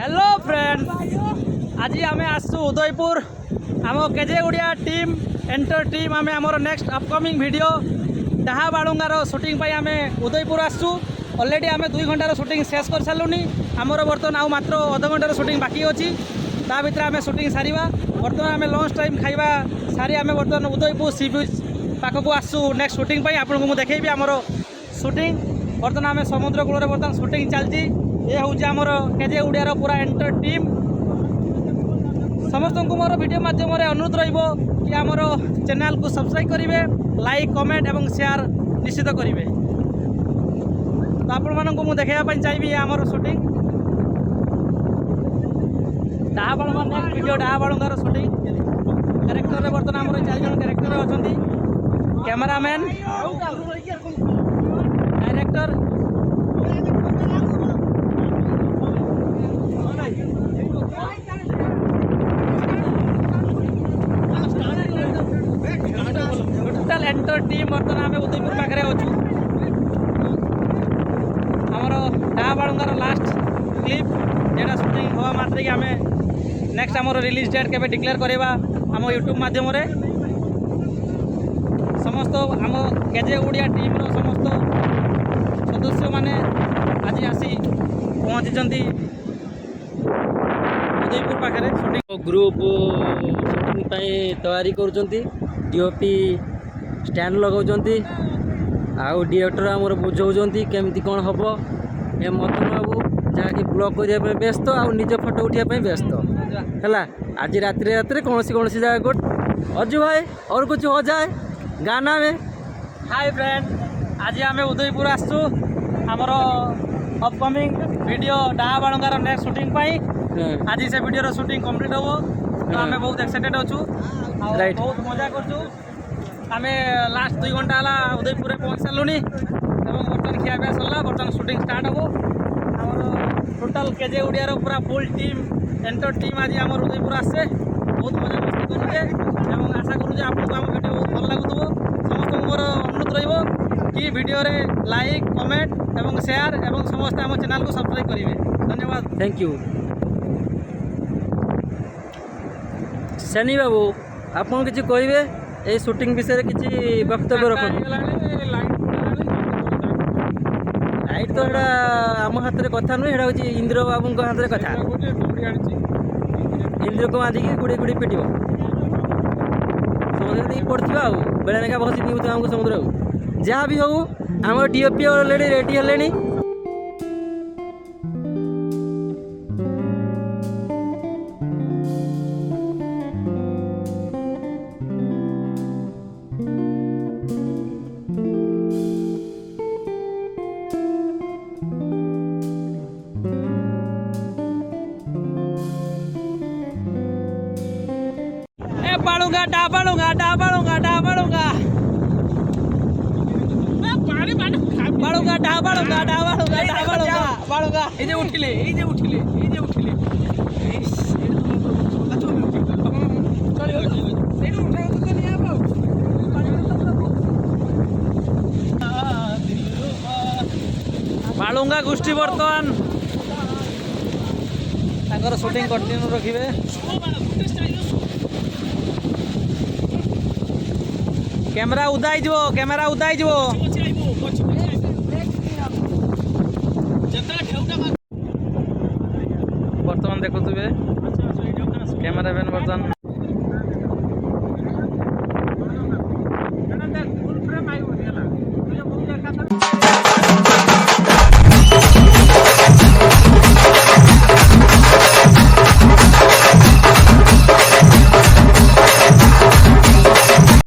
Hello friends, आज आम आसु उदयपुर आम केजे गुड़िया टीम एंटर टीम आम आमर नेक्स्ट अपकमिंग वीडियो डाहा बालुंगार शूटिंग आम उदयपुर आसु। ऑलरेडी आम 2 घंटार शूटिंग शेष कर सारूनी। आमर बर्तमान आउ मात्र अध घंटार शूटिंग बाकी अच्छी ता भर आम शूटिंग सारिबा। बर्तमान आम लंच टाइम खाइबा सारी आम बर्तमान उदयपुर सी बीच पाखक आसु नेक्स्ट शूटिंग आपको मुझे देखी आमर शूटिंग। बर्तमान आम समुद्र कूल बर्तमान शूटिंग चलती। ये हूँ आमर केजे उड़ियार पूरा एंटर टीम। समस्त को मोर वीडियो माध्यम अनुरोध रहिबो कि आमर चैनल को सब्सक्राइब करेंगे, लाइक कमेंट और शेयर निश्चित करेंगे। तो आपण मानक मुझे देखापी चाहिए आमर शूटिंग डाहा बालुंगा नेक्स्ट वीडियो डाहा बालुंगार शूटिंग। कैरेक्टर बर्तमान आमर 4 जन कैरेक्टर अच्छा, cameraman, director, total enter team बर्तमान आम उदयपुर पाखे अच्छु। आमर डाहा बालुंगार लास्ट क्लिप जेटा शूटिंग हवा मात्र कि आम नेक्स्ट आमर रिलीज डेट के डिक्लेयर करवा आम यूट्यूब माध्यम। समस्त आम केजे उड़िया टीम समस्त सदस्य माने आज आसी पहुँची उदयपुर पाखे शूटिंग। ग्रुप शूटिंग तैयारी करुँच, डीओपी स्टैंड लगाउछंती, आउ डायरेक्टर आमर बुझाउछंती केमती कौन हम। ए मदन बाबू जहाँकि ब्लॉग करने व्यस्त आउ निज फोटो उठाई व्यस्त है। आज रात्रि कौन सी जगह को अजू भाई और कुछ हो जाए गाना में। हाय फ्रेंड, आज आम उदयपुर आसु आमर अपकमिंग वीडियो डाहा बालुंगार नेक्स्ट शूटिंग आज से वीडियो शूटिंग कंप्लीट हो। तो आम बहुत एक्साइटेड अच्छु, बहुत मजा करछु। आम लास्ट 2 घंटा है उदयपुर पहुँच सारूनी। बर्तमान खिया पिया सरला, बर्तमान शूटिंग स्टार्ट हो। आमर टोटाल केजे उड़ियार पूरा फुल टीम एंटर टीम आज आम उदयपुर आसे बहुत मजा मस्ती करुचे। आशा करूँ आपको आम वीडियो बहुत भल लगुव। समस्त मोर अनुरोध रहिबो कि वीडियो रे लाइक कमेंट और शेयर और समस्त आम चैनल को सब्सक्राइब करेंगे। धन्यवाद, थैंक यू। सैनी बाबू आप किसी कहे ये शूटिंग विषय किसी वक्तव्य रखते? लाइट तो ये आम हाथ में कथा नुहे, हूँ इंद्र बाबू हाथ में कथा। इंद्र को बांधिकी गुड़ी गुड़ी पिट समुद्र देख पड़ा बेले लेखा बस आमको समुद्र को जहाँ भी हूँ आम डीओपी ऑलरेडी रेडी है। बालुंगा डाहा बालुंगा डाहा बालुंगा डाहा बालुंगा बालुंगा डाहा बालुंगा डाहा बालुंगा डाहा बालुंगा बालुंगा এই যে উঠিলে बालुंगा गोष्ठी बर्तमान ताकर शूटिंग कंटिन्यू रखिबे। कैमरा उदाई जो कैमरा उदाई जो बर्तमान देखुवे कैमरा मैन बर्तमान